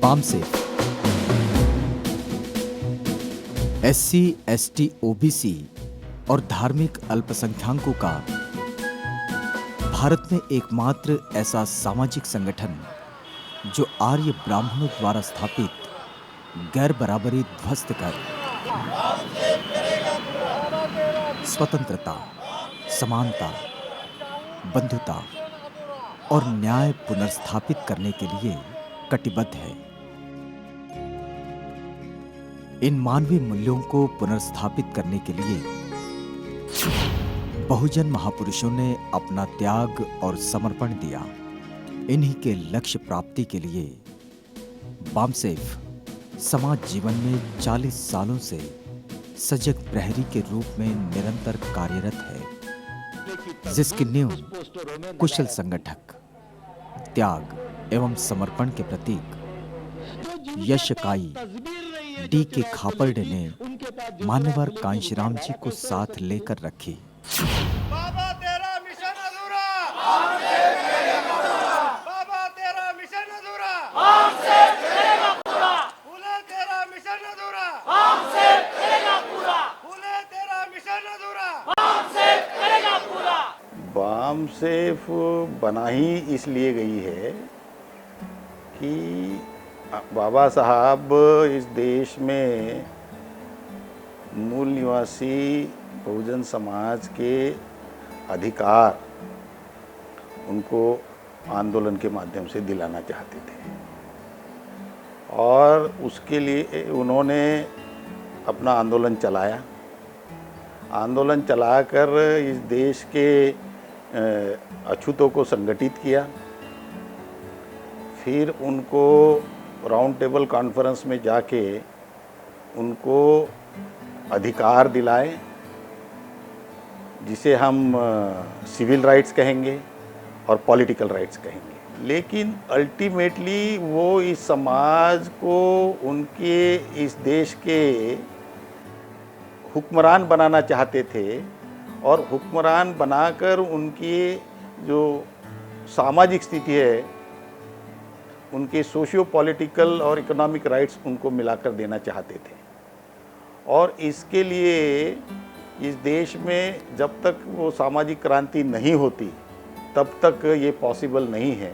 BAMCEF SC, ST, OBC और धार्मिक अल्पसंख्याकों का भारत में एकमात्र ऐसा सामाजिक संगठन जो आर्य ब्राह्मणों द्वारा स्थापित गैर बराबरी ध्वस्त कर स्वतंत्रता, समानता, बंधुता और न्याय पुनर्स्थापित करने के लिए कटिबद्ध है। इन मानवीय मूल्यों को पुनर्स्थापित करने के लिए बहुजन महापुरुषों ने अपना त्याग और समर्पण दिया। इन्हीं के लक्ष्य प्राप्ति के लिए बामसेफ समाज जीवन में 40 सालों से सजग प्रहरी के रूप में निरंतर कार्यरत है, जिसकी नींव कुशल संगठक, त्याग एवं समर्पण के प्रतीक यशकाई D.K. खापर्डे ने मान्यवर कांशीराम जी को साथ लेकर रखी। बाबा तेरा मिशन अधूरा, बाबा तेरा मिशन अधूरा, फूले तेरा मिशन अधूरा, फूले तेरा मिशन अधूरा। बामसेफ बना ही इसलिए गई है कि बाबा साहब इस देश में मूल निवासी बहुजन समाज के अधिकार उनको आंदोलन के माध्यम से दिलाना चाहते थे और उसके लिए उन्होंने अपना आंदोलन चलाया। आंदोलन चलाकर इस देश के अछूतों को संगठित किया। फिर उनको राउंड टेबल कॉन्फ्रेंस में जाके उनको अधिकार दिलाए, जिसे हम सिविल राइट्स कहेंगे और पॉलिटिकल राइट्स कहेंगे। लेकिन अल्टीमेटली वो इस समाज को उनके इस देश के हुक्मरान बनाना चाहते थे और हुक्मरान बनाकर उनकी जो सामाजिक स्थिति है, उनके सोशियो पॉलिटिकल और इकोनॉमिक राइट्स उनको मिलाकर देना चाहते थे। और इसके लिए इस देश में जब तक वो सामाजिक क्रांति नहीं होती तब तक ये पॉसिबल नहीं है।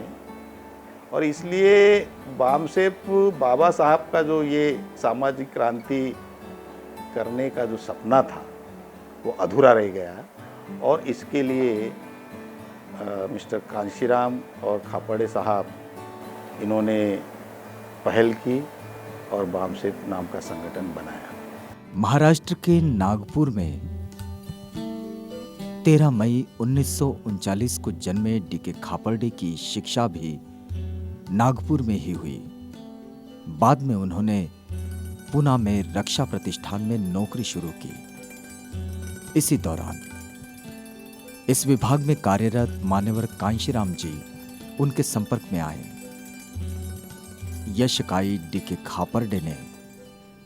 और इसलिए बामसेफ बाबा साहब का जो ये सामाजिक क्रांति करने का जो सपना था वो अधूरा रह गया। और इसके लिए मिस्टर कांशीराम और खापर्डे साहब इन्होंने पहल की और बामसेफ नाम का संगठन बनाया। महाराष्ट्र के नागपुर में 13 मई 1939 को जन्मे D.K. खापर्डे की शिक्षा भी नागपुर में ही हुई। बाद में उन्होंने पुणे में रक्षा प्रतिष्ठान में नौकरी शुरू की। इसी दौरान इस विभाग में कार्यरत मान्यवर कांशीराम जी उनके संपर्क में आए। यशकाई D.K. खापर्डे ने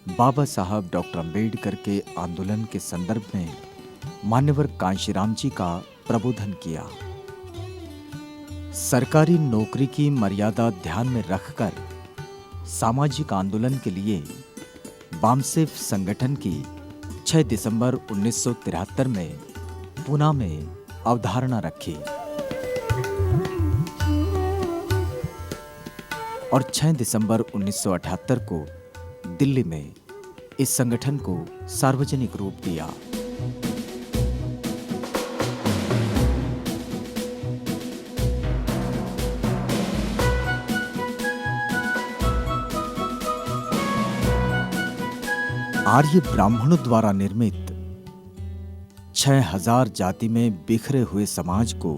बाबा साहब डॉक्टर अंबेडकर के आंदोलन के संदर्भ में मान्यवर कांशीराम जी का प्रबोधन किया। सरकारी नौकरी की मर्यादा ध्यान में रखकर सामाजिक आंदोलन के लिए बामसेफ संगठन की 6 दिसंबर 1973 में पुणे में अवधारणा रखी और 6 दिसंबर 1978 को दिल्ली में इस संगठन को सार्वजनिक रूप दिया। आर्य ब्राह्मणों द्वारा निर्मित 6000 जाति में बिखरे हुए समाज को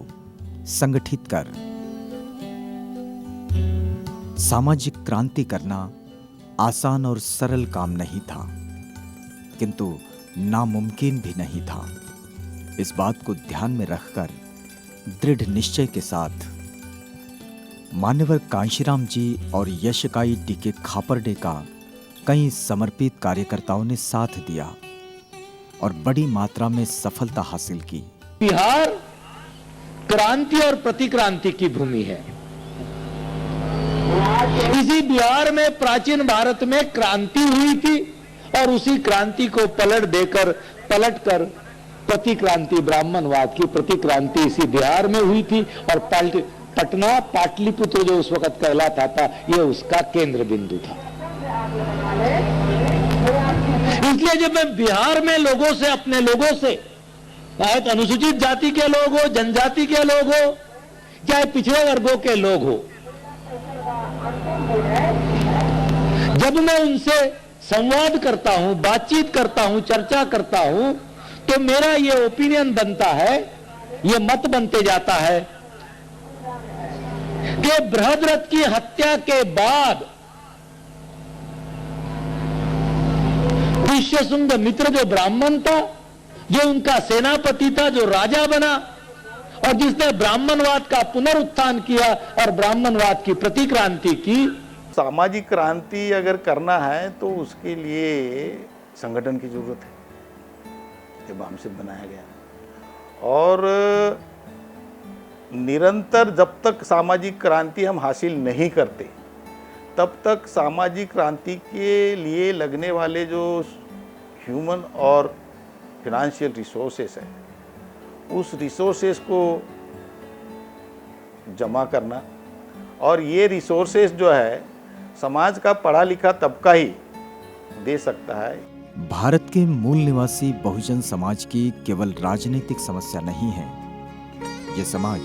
संगठित कर सामाजिक क्रांति करना आसान और सरल काम नहीं था, किंतु नामुमकिन भी नहीं था। इस बात को ध्यान में रखकर दृढ़ निश्चय के साथ मान्यवर कांशीराम जी और यशकाई D.K. खापर्डे का कई समर्पित कार्यकर्ताओं ने साथ दिया और बड़ी मात्रा में सफलता हासिल की। बिहार क्रांति और प्रतिक्रांति की भूमि है। इसी बिहार में प्राचीन भारत में क्रांति हुई थी और उसी क्रांति को पलटकर प्रतिक्रांति, ब्राह्मणवाद की प्रतिक्रांति इसी बिहार में हुई थी और पटना पाटलिपुत्र जो उस वक्त कहलाता था, यह उसका केंद्र बिंदु था। इसलिए जब मैं बिहार में लोगों से, अपने लोगों से, चाहे अनुसूचित जाति के लोग हो, जनजाति के लोग हो, चाहे पिछड़े वर्गों के लोग हो, जब मैं उनसे संवाद करता हूं, बातचीत करता हूं, चर्चा करता हूं, तो मेरा ये ओपिनियन बनता है, ये मत बनते जाता है कि बृहद्रथ की हत्या के बाद पुष्यशुंग मित्र जो ब्राह्मण था, जो उनका सेनापति था, जो राजा बना और जिसने ब्राह्मणवाद का पुनरुत्थान किया और ब्राह्मणवाद की प्रतिक्रांति की। सामाजिक क्रांति अगर करना है तो उसके लिए संगठन की जरूरत है, ये बामसेफ बनाया गया। और निरंतर जब तक सामाजिक क्रांति हम हासिल नहीं करते, तब तक सामाजिक क्रांति के लिए लगने वाले जो ह्यूमन और फिनेंशियल रिसोर्सेस है, उस रिसोर्सेस को जमा करना, और ये रिसोर्सेस जो है समाज का पढ़ा लिखा तबका ही दे सकता है। भारत के मूल निवासी बहुजन समाज की केवल राजनीतिक समस्या नहीं है। ये समाज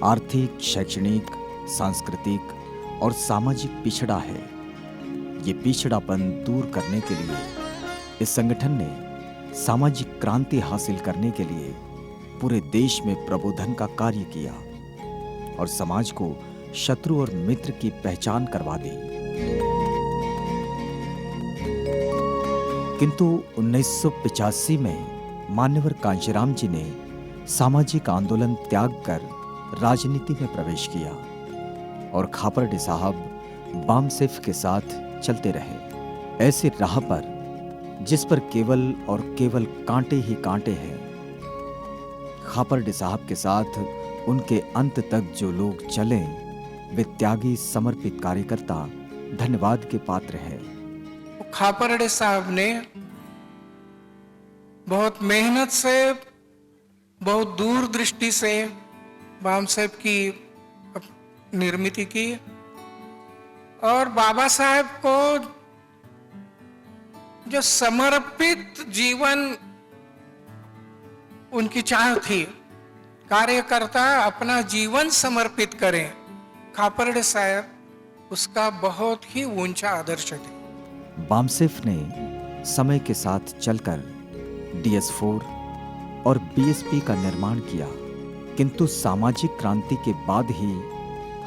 आर्थिक, शैक्षणिक, सांस्कृतिक और सामाजिक पिछड़ा है। ये पिछड़ापन दूर करने के लिए इस संगठन ने सामाजिक क्रांति हासिल करने के लिए पूरे देश में प्रबोधन का कार्य किया और समाज को शत्रु और मित्र की पहचान करवा दी। किंतु 1985 में मान्यवर कांशीराम जी ने सामाजिक आंदोलन त्याग कर राजनीति में प्रवेश किया और खापरडे साहब बामसेफ के साथ चलते रहे। ऐसी राह पर जिस पर केवल और केवल कांटे ही कांटे हैं, खापरडे साहब के साथ उनके अंत तक जो लोग चले, वे त्यागी, समर्पित कार्यकर्ता धन्यवाद के पात्र है। खापरडे साहब ने बहुत मेहनत से, बहुत दूरदृष्टि से बामसेफ की निर्मित की और बाबा साहब को जो समर्पित जीवन उनकी चाह थी, कार्यकर्ता अपना जीवन समर्पित करें, खापरडे साहब उसका बहुत ही ऊंचा आदर्श थे। बामसेफ ने समय के साथ चलकर DS4 और BSP का निर्माण किया, किंतु सामाजिक क्रांति के बाद ही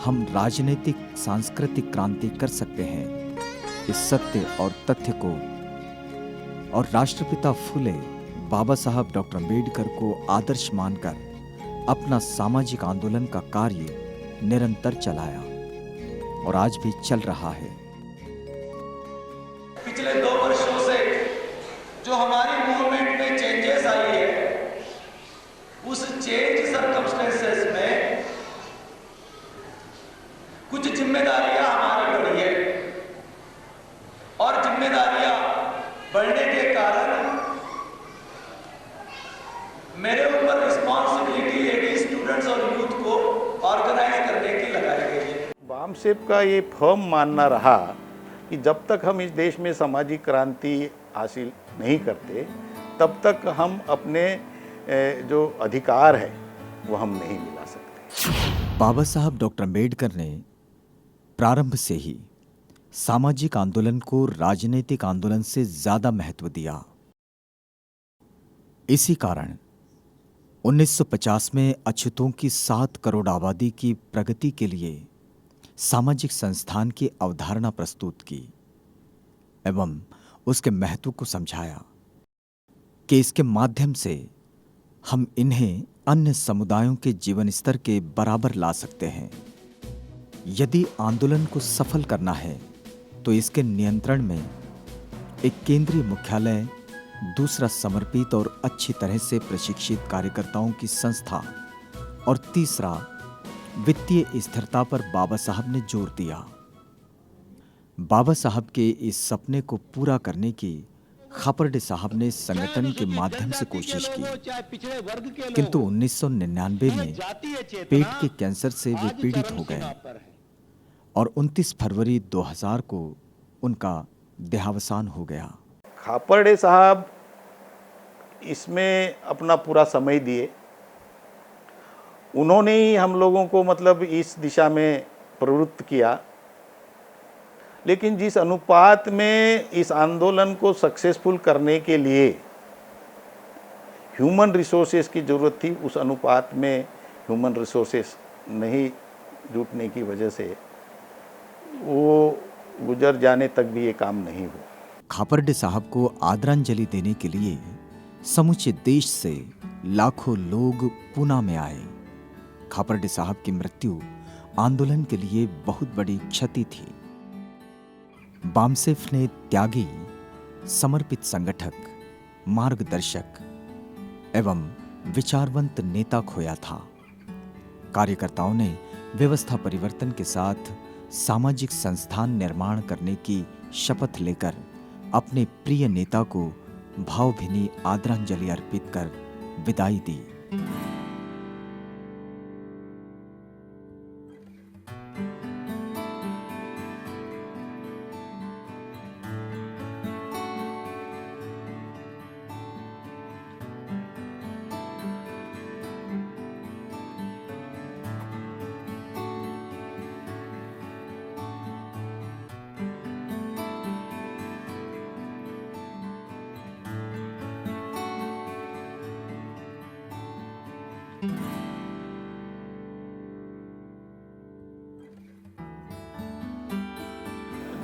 हम राजनीतिक सांस्कृतिक क्रांति कर सकते हैं। इस सत्य और तथ्य को और राष्ट्रपिता फुले बाबा साहब डॉक्टर अम्बेडकर को आदर्श मानकर अपना सामाजिक आंदोलन का कार्य निरंतर चलाया और आज भी चल रहा है। पिछले 2 वर्षों से जो हमारी मूवमेंट में चेंजेस आई है, उस चेंज सर्कमस्टेंसेस में कुछ जिम्मेदारियां हमारी बढ़ी है और जिम्मेदारियां बढ़ने के कारण मेरे ऊपर रिस्पॉन्सिबिलिटी लेडीज, स्टूडेंट्स और यूथ को ऑर्गेनाइज करने की लगाई गई है। बामसेफ का ये फर्म मानना रहा कि जब तक हम इस देश में सामाजिक क्रांति हासिल नहीं करते, तब तक हम अपने जो अधिकार है वो हम नहीं मिला सकते। बाबा साहब डॉक्टर अम्बेडकर ने प्रारंभ से ही सामाजिक आंदोलन को राजनीतिक आंदोलन से ज्यादा महत्व दिया। इसी कारण 1950 में अछूतों की 7 करोड़ आबादी की प्रगति के लिए सामाजिक संस्थान की अवधारणा प्रस्तुत की एवं उसके महत्व को समझाया कि इसके माध्यम से हम इन्हें अन्य समुदायों के जीवन स्तर के बराबर ला सकते हैं। यदि आंदोलन को सफल करना है तो इसके नियंत्रण में एक केंद्रीय मुख्यालय, दूसरा समर्पित और अच्छी तरह से प्रशिक्षित कार्यकर्ताओं की संस्था और तीसरा वित्तीय स्थिरता पर बाबा साहब ने जोर दिया। बाबा साहब के इस सपने को पूरा करने की खापर्डे साहब ने संगठन के माध्यम से कोशिश की, किंतु 1999 में पेट के कैंसर से वे पीड़ित हो गए और 29 फरवरी 2000 को उनका देहावसान हो गया। खापर्डे साहब इसमें अपना पूरा समय दिए। उन्होंने ही हम लोगों को मतलब इस दिशा में प्रवृत्त किया, लेकिन जिस अनुपात में इस आंदोलन को सक्सेसफुल करने के लिए ह्यूमन रिसोर्सेज की ज़रूरत थी, उस अनुपात में ह्यूमन रिसोर्सेज नहीं जुटने की वजह से वो गुजर जाने तक भी ये काम नहीं हुआ। खापर्डे साहब को आदरांजलि देने के लिए समूचे देश से लाखों लोग पूना में आए। खापर्डे साहब की मृत्यु आंदोलन के लिए बहुत बड़ी क्षति थी। बामसेफ ने त्यागी, समर्पित संगठक, मार्गदर्शक एवं विचारवंत नेता खोया था। कार्यकर्ताओं ने व्यवस्था परिवर्तन के साथ सामाजिक संस्थान निर्माण करने की शपथ लेकर अपने प्रिय नेता को भावभीनी आदरांजलि अर्पित कर विदाई दी।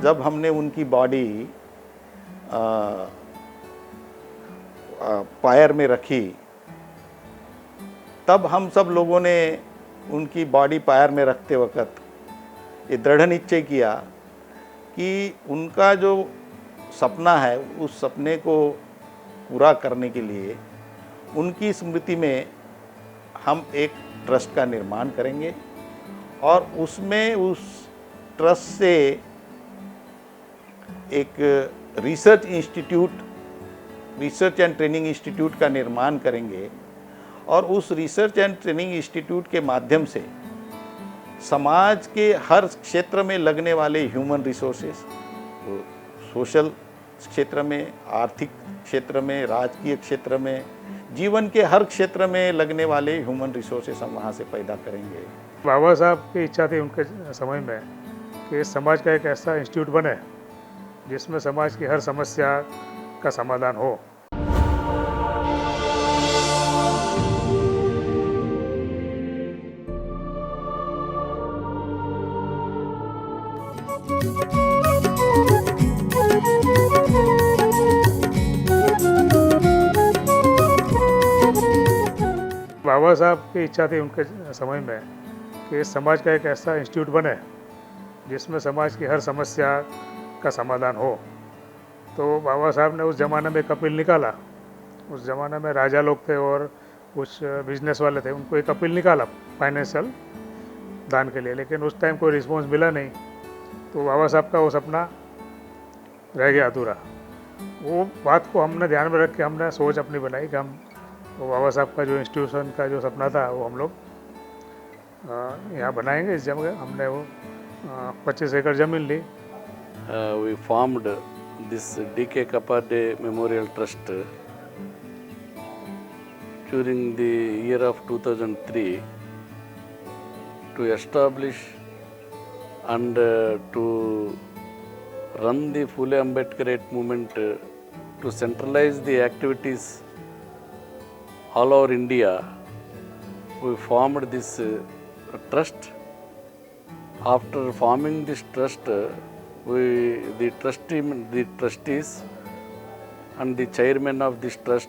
जब हमने उनकी बॉडी पायर में रखी, तब हम सब लोगों ने उनकी बॉडी पायर में रखते वक्त ये दृढ़ निश्चय किया कि उनका जो सपना है उस सपने को पूरा करने के लिए उनकी स्मृति में हम एक ट्रस्ट का निर्माण करेंगे और उसमें उस ट्रस्ट से एक रिसर्च एंड ट्रेनिंग इंस्टीट्यूट का निर्माण करेंगे और उस रिसर्च एंड ट्रेनिंग इंस्टीट्यूट के माध्यम से समाज के हर क्षेत्र में लगने वाले ह्यूमन रिसोर्सेस, सोशल क्षेत्र में, आर्थिक क्षेत्र में, राजकीय क्षेत्र में, जीवन के हर क्षेत्र में लगने वाले ह्यूमन रिसोर्सेस हम वहाँ से पैदा करेंगे। बाबा साहब की इच्छा थी उनके समय में कि समाज का एक ऐसा इंस्टीट्यूट बने जिसमें समाज की हर समस्या का समाधान हो। बाबा साहब की इच्छा थी उनके समय में कि समाज का एक ऐसा इंस्टीट्यूट बने जिसमें समाज की हर समस्या का समाधान हो। तो बाबा साहब ने उस ज़माने में अपील निकाला। उस ज़माने में राजा लोग थे और कुछ बिजनेस वाले थे, उनको एक अपील निकाला फाइनेंशियल दान के लिए, लेकिन उस टाइम कोई रिस्पॉन्स मिला नहीं। तो बाबा साहब का वो सपना रह गया अधूरा। वो बात को हमने ध्यान में रख के हमने सोच अपनी बनाई कि हम वो बाबा साहब का जो इंस्टीट्यूशन का जो सपना था वो हम लोग यहाँ बनाएंगे। इस जगह हमने वो 25 एकड़ ज़मीन ली। We formed this D.K. Kaparde Memorial Trust during the year of 2003 to establish and to run the Phule Ambedkarite movement, to centralize the activities all over India. We formed this trust. After forming this trust, the trustees and the chairman of this trust,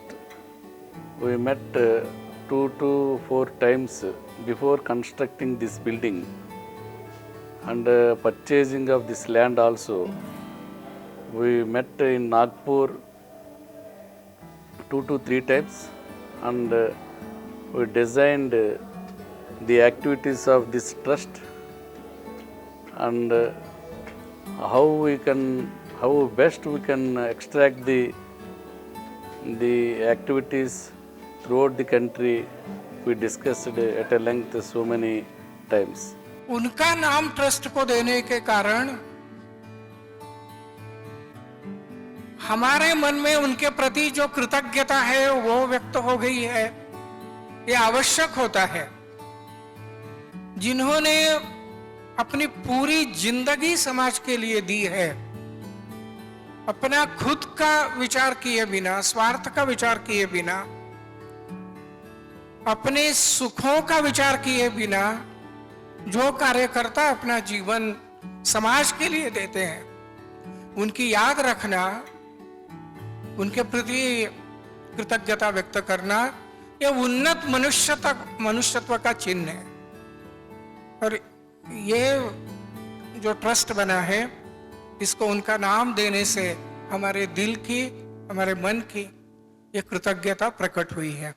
we met 2 to 4 times before constructing this building and purchasing of this land also. We met in Nagpur 2 to 3 times and we designed the activities of this trust, and how best we can extract the activities throughout the country. We discussed at a length so many times. उनका नाम trust को देने के कारण हमारे मन में उनके प्रति जो कृतज्ञता है वो व्यक्त हो गई है। ये आवश्यक होता है। जिन्होंने अपनी पूरी जिंदगी समाज के लिए दी है, अपना खुद का विचार किए बिना, स्वार्थ का विचार किए बिना, अपने सुखों का विचार किए बिना जो कार्यकर्ता अपना जीवन समाज के लिए देते हैं, उनकी याद रखना, उनके प्रति कृतज्ञता व्यक्त करना, यह उन्नत मनुष्यत्व का चिन्ह है। और ये जो ट्रस्ट बना है, इसको उनका नाम देने से हमारे दिल की, हमारे मन की ये कृतज्ञता प्रकट हुई है।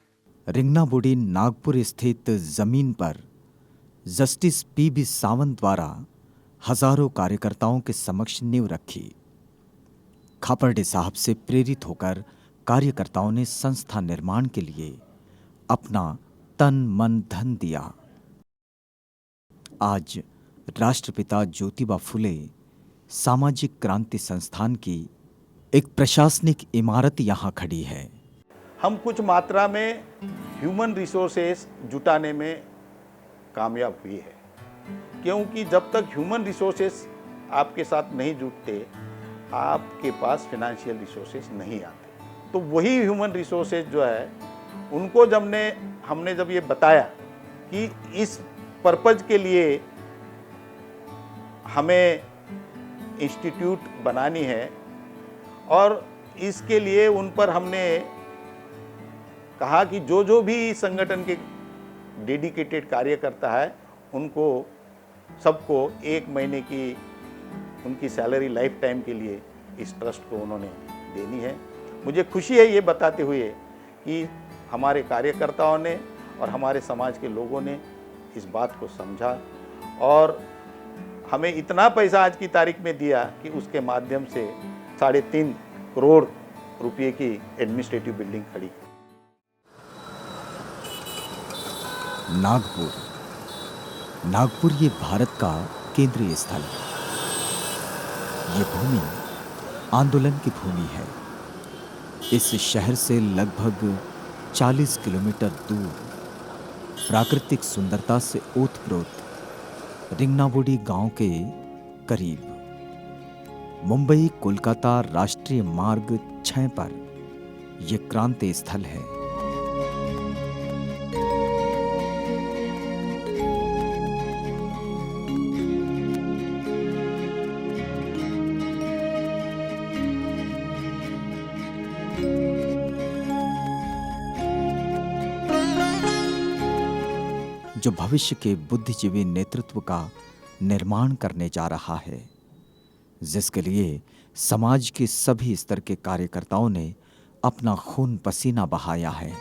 रिंगनाबुड़ी नागपुर स्थित जमीन पर जस्टिस पी.बी. सावंत द्वारा हजारों कार्यकर्ताओं के समक्ष नींव रखी। खापर्डे साहब से प्रेरित होकर कार्यकर्ताओं ने संस्था निर्माण के लिए अपना तन मन धन दिया। आज राष्ट्रपिता ज्योतिबा फुले सामाजिक क्रांति संस्थान की एक प्रशासनिक इमारत यहाँ खड़ी है। हम कुछ मात्रा में ह्यूमन रिसोर्सेस जुटाने में कामयाब हुई है, क्योंकि जब तक ह्यूमन रिसोर्सेस आपके साथ नहीं जुटते, आपके पास फाइनेंशियल रिसोर्सेस नहीं आते। तो वही ह्यूमन रिसोर्सेज जो है, उनको हमने जब ये बताया कि इस पर्पज के लिए हमें इंस्टीट्यूट बनानी है, और इसके लिए उन पर हमने कहा कि जो भी संगठन के डेडिकेटेड कार्यकर्ता है, उनको सबको 1 महीने की उनकी सैलरी लाइफ टाइम के लिए इस ट्रस्ट को उन्होंने देनी है। मुझे खुशी है ये बताते हुए कि हमारे कार्यकर्ताओं ने और हमारे समाज के लोगों ने इस बात को समझा और हमें इतना पैसा आज की तारीख में दिया कि उसके माध्यम से 3.5 करोड़ रुपए की एडमिनिस्ट्रेटिव बिल्डिंग खड़ी। नागपुर ये भारत का केंद्रीय स्थल है। ये भूमि आंदोलन की भूमि है। इस शहर से लगभग 40 किलोमीटर दूर प्राकृतिक सुंदरता से ओतप्रोत रिंगनाबुड़ी गांव के करीब मुंबई कोलकाता राष्ट्रीय मार्ग 6 पर यह क्रांति स्थल है। जो भविष्य के बुद्धिजीवी नेतृत्व का निर्माण करने जा रहा है, जिसके लिए समाज के सभी स्तर के कार्यकर्ताओं ने अपना खून पसीना बहाया है।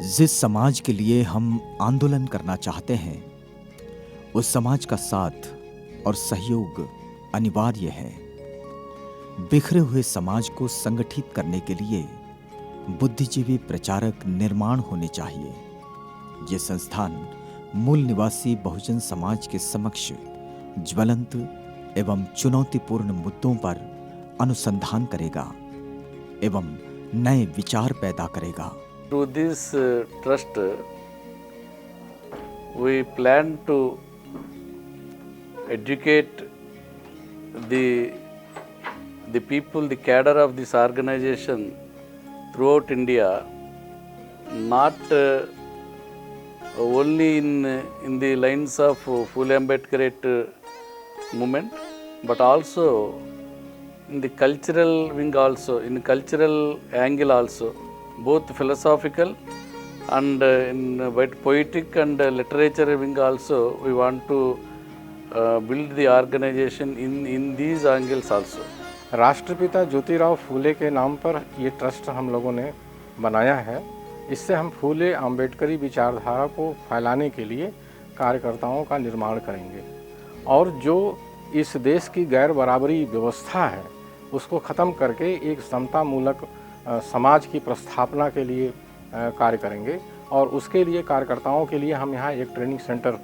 जिस समाज के लिए हम आंदोलन करना चाहते हैं, उस समाज का साथ और सहयोग अनिवार्य है। बिखरे हुए समाज को संगठित करने के लिए बुद्धिजीवी प्रचारक निर्माण होने चाहिए। ये संस्थान मूल निवासी बहुजन समाज के समक्ष ज्वलंत एवं चुनौतीपूर्ण मुद्दों पर अनुसंधान करेगा एवं नए विचार पैदा करेगा। Through this trust, we plan to educate the people, the cadre of this organization throughout India, not only in the lines of Phule Ambedkarite movement, but also in the cultural wing also, in cultural angle also, both philosophical and in poetic and literature wing also, we want to build the organization in these angles also. राष्ट्रपिता ज्योतिराव फूले के नाम पर ये trust हम लोगों ने बनाया है। इससे हम फूले अम्बेडकरी विचारधारा को फैलाने के लिए कार्यकर्ताओं का निर्माण करेंगे और जो इस देश की गैर बराबरी व्यवस्था है उसको ख़त्म करके एक समतामूलक समाज की प्रस्थापना के लिए कार्य करेंगे। और उसके लिए कार्यकर्ताओं के लिए हम यहाँ एक ट्रेनिंग सेंटर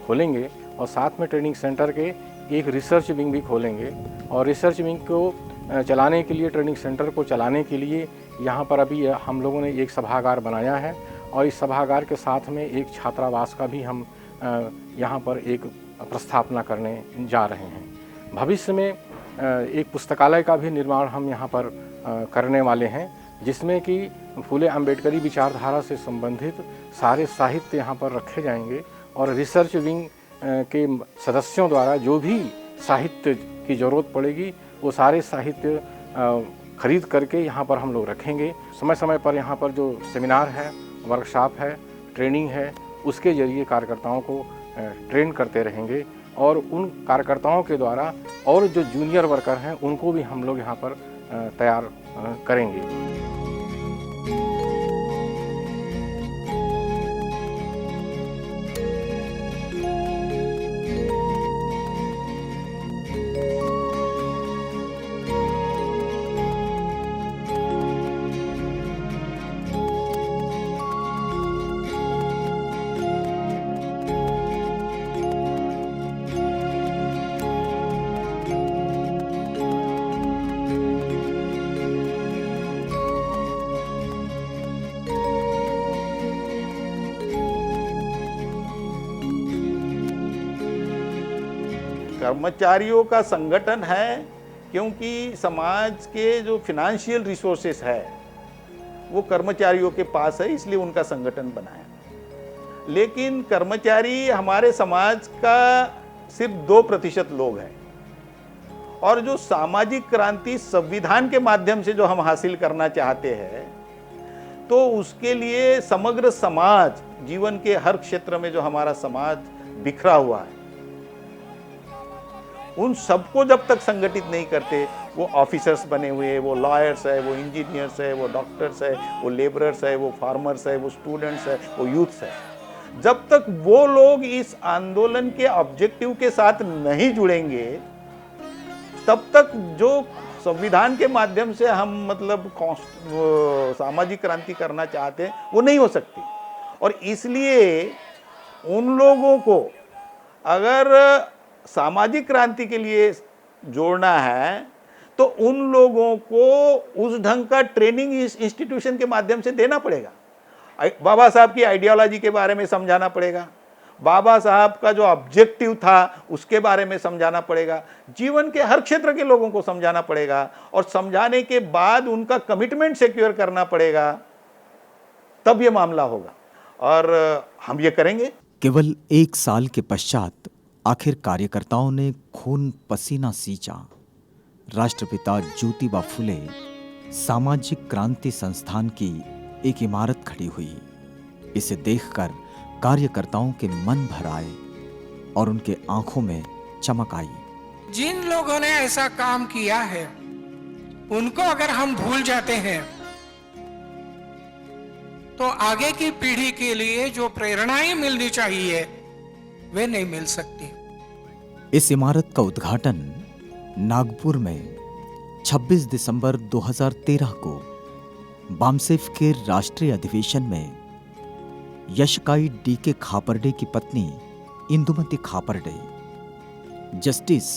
खोलेंगे और साथ में ट्रेनिंग सेंटर के एक रिसर्च विंग भी खोलेंगे। और रिसर्च विंग को चलाने के लिए, ट्रेनिंग सेंटर को चलाने के लिए यहाँ पर अभी हम लोगों ने एक सभागार बनाया है और इस सभागार के साथ में एक छात्रावास का भी हम यहाँ पर एक प्रस्थापना करने जा रहे हैं। भविष्य में एक पुस्तकालय का भी निर्माण हम यहाँ पर करने वाले हैं, जिसमें कि फूले अम्बेडकरी विचारधारा से संबंधित सारे साहित्य यहाँ पर रखे जाएंगे और रिसर्च विंग के सदस्यों द्वारा जो भी साहित्य की ज़रूरत पड़ेगी वो सारे साहित्य खरीद करके यहाँ पर हम लोग रखेंगे। समय समय पर यहाँ पर जो सेमिनार है, वर्कशॉप है, ट्रेनिंग है, उसके जरिए कार्यकर्ताओं को ट्रेन करते रहेंगे और उन कार्यकर्ताओं के द्वारा और जो जूनियर वर्कर हैं उनको भी हम लोग यहाँ पर तैयार करेंगे। कर्मचारियों का संगठन है, क्योंकि समाज के जो फिनेंशियल रिसोर्सेस है वो कर्मचारियों के पास है, इसलिए उनका संगठन बनाया। लेकिन कर्मचारी हमारे समाज का सिर्फ 2% लोग हैं और जो सामाजिक क्रांति संविधान के माध्यम से जो हम हासिल करना चाहते हैं तो उसके लिए समग्र समाज, जीवन के हर क्षेत्र में जो हमारा समाज बिखरा हुआ है, उन सबको जब तक संगठित नहीं करते, वो ऑफिसर्स बने हुए, वो लॉयर्स है, वो इंजीनियर्स है, वो डॉक्टर्स है, वो लेबरर्स है, वो फार्मर्स है, वो स्टूडेंट्स है, वो यूथ्स है, जब तक वो लोग इस आंदोलन के ऑब्जेक्टिव के साथ नहीं जुड़ेंगे तब तक जो संविधान के माध्यम से हम मतलब सामाजिक क्रांति करना चाहते हैं वो नहीं हो सकती। और इसलिए उन लोगों को अगर सामाजिक क्रांति के लिए जोड़ना है तो उन लोगों को उस ढंग का ट्रेनिंग इस इंस्टीट्यूशन के माध्यम से देना पड़ेगा। बाबा साहब की आइडियोलॉजी के बारे में समझाना पड़ेगा, बाबा साहब का जो ऑब्जेक्टिव था उसके बारे में समझाना पड़ेगा, जीवन के हर क्षेत्र के लोगों को समझाना पड़ेगा और समझाने के बाद उनका कमिटमेंट सिक्योर करना पड़ेगा, तब ये मामला होगा और हम ये करेंगे। केवल 1 साल के पश्चात आखिर कार्यकर्ताओं ने खून पसीना सींचा। राष्ट्रपिता ज्योतिबा फुले सामाजिक क्रांति संस्थान की एक इमारत खड़ी हुई। इसे देखकर कार्यकर्ताओं के मन भर आए और उनके आंखों में चमक आई। जिन लोगों ने ऐसा काम किया है उनको अगर हम भूल जाते हैं तो आगे की पीढ़ी के लिए जो प्रेरणाएं मिलनी चाहिए वे नहीं मिल सकती। इस इमारत का उद्घाटन नागपुर में 26 दिसंबर 2013 को बामसेफ के राष्ट्रीय अधिवेशन में यशकाई डी.के. खापर्डे की पत्नी इंदुमती खापर्डे, जस्टिस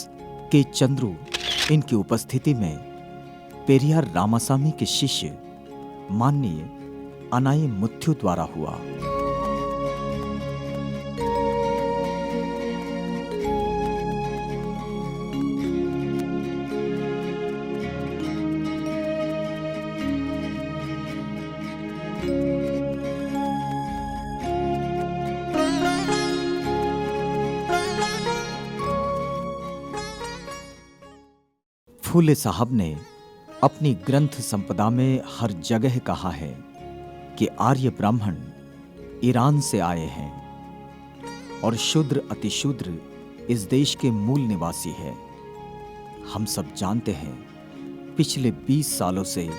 के. चंद्रू इनकी उपस्थिति में पेरियार रामासामी के शिष्य माननीय अनाई मुथ्यु द्वारा हुआ। फूले साहब ने अपनी ग्रंथ संपदा में हर जगह कहा है कि आर्य ब्राह्मण ईरान से आए हैं और शूद्र अतिशूद्र इस देश के मूल निवासी है। हम सब जानते हैं पिछले 20 सालों से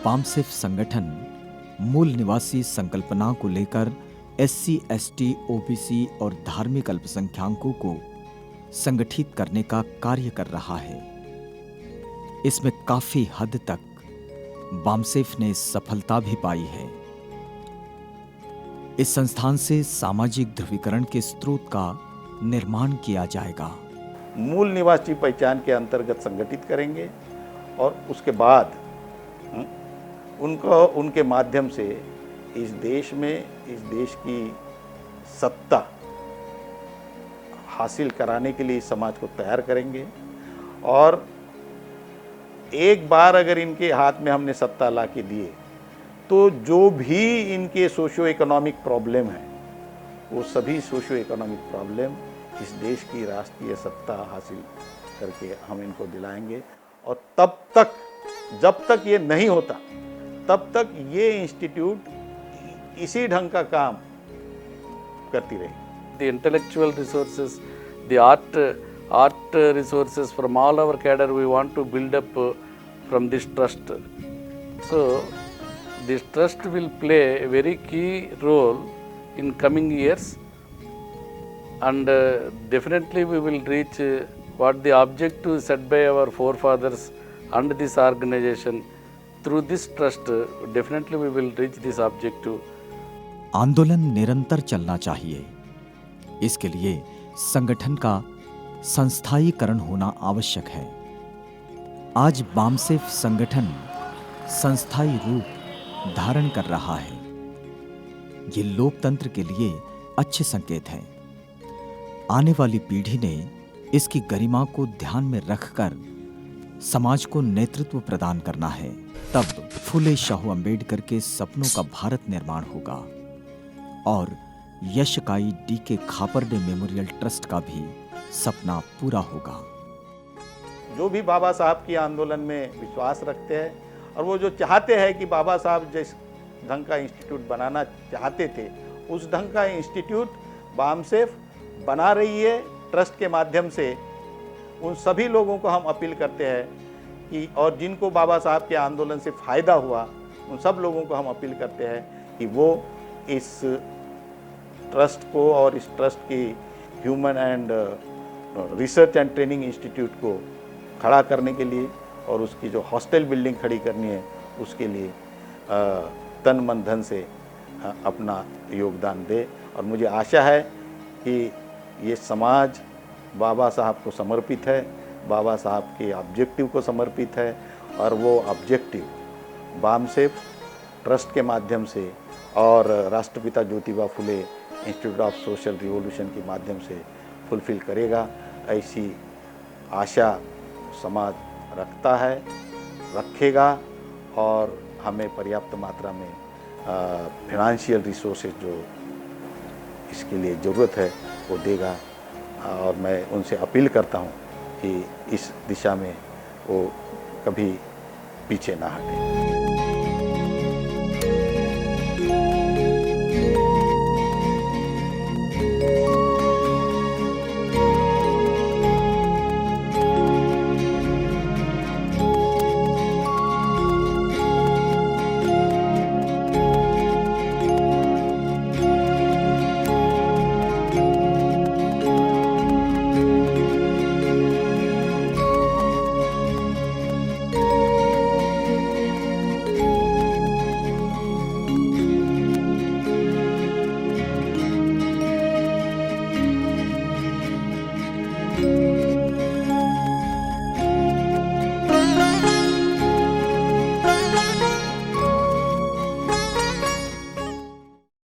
बामसेफ संगठन मूल निवासी संकल्पना को लेकर SC, ST, OBC और धार्मिक अल्पसंख्याकों को संगठित करने का कार्य कर रहा है। इसमें काफी हद तक बामसेफ ने सफलता भी पाई है। इस संस्थान से सामाजिक ध्रुवीकरण के स्रोत का निर्माण किया जाएगा। मूल निवासी पहचान के अंतर्गत संगठित करेंगे और उसके बाद उनके माध्यम से इस देश में इस देश की सत्ता हासिल कराने के लिए समाज को तैयार करेंगे। और एक बार अगर इनके हाथ में हमने सत्ता ला के दिए तो जो भी इनके सोशियो इकोनॉमिक प्रॉब्लम है वो सभी सोशियो इकोनॉमिक प्रॉब्लम इस देश की राष्ट्रीय सत्ता हासिल करके हम इनको दिलाएंगे। और तब तक जब तक ये नहीं होता तब तक ये इंस्टीट्यूट इसी ढंग का काम करती रहेगी। The intellectual resources, the art resources from all our cadre we want to build up from this trust. So this trust will play a very key role in coming years, and definitely we will reach what the objective set by our forefathers and this organization. Through this trust definitely we will reach this objective. आंदोलन निरंतर चलना चाहिए। इसके लिए संगठन का संस्थायीकरण होना आवश्यक है। आज बामसेफ संगठन संस्थायी रूप धारण कर रहा है। ये लोकतंत्र के लिए अच्छे संकेत हैं। आने वाली पीढ़ी ने इसकी गरिमा को ध्यान में रखकर समाज को नेतृत्व प्रदान करना है। तब फूले शाहू अंबेडकर के सपनों का भारत निर्माण होगा और यशकाई डी.के. खापर्डे मेमोरियल ट्रस्ट का भी सपना पूरा होगा। जो भी बाबा साहब की आंदोलन में विश्वास रखते हैं और वो जो चाहते हैं कि बाबा साहब जिस ढंग का इंस्टीट्यूट बनाना चाहते थे उस ढंग का इंस्टीट्यूट बामसेफ बना रही है। ट्रस्ट के माध्यम से उन सभी लोगों को हम अपील करते हैं कि और जिनको बाबा साहब के आंदोलन से फ़ायदा हुआ उन सब लोगों को हम अपील करते हैं कि वो इस ट्रस्ट को और इस ट्रस्ट की human and research and training institute को खड़ा करने के लिए और उसकी जो हॉस्टल बिल्डिंग खड़ी करनी है उसके लिए तन मन धन से अपना योगदान दे। और मुझे आशा है कि ये समाज बाबा साहब को समर्पित है, बाबा साहब के ऑब्जेक्टिव को समर्पित है और वो ऑब्जेक्टिव बामसेफ ट्रस्ट के माध्यम से और राष्ट्रपिता Jyotiba Phule institute of social revolution के माध्यम से फुलफिल करेगा। ऐसी आशा समाज रखता है, रखेगा और हमें पर्याप्त मात्रा में फाइनेंशियल रिसोर्सेज जो इसके लिए ज़रूरत है वो देगा। और मैं उनसे अपील करता हूँ कि इस दिशा में वो कभी पीछे ना हटें।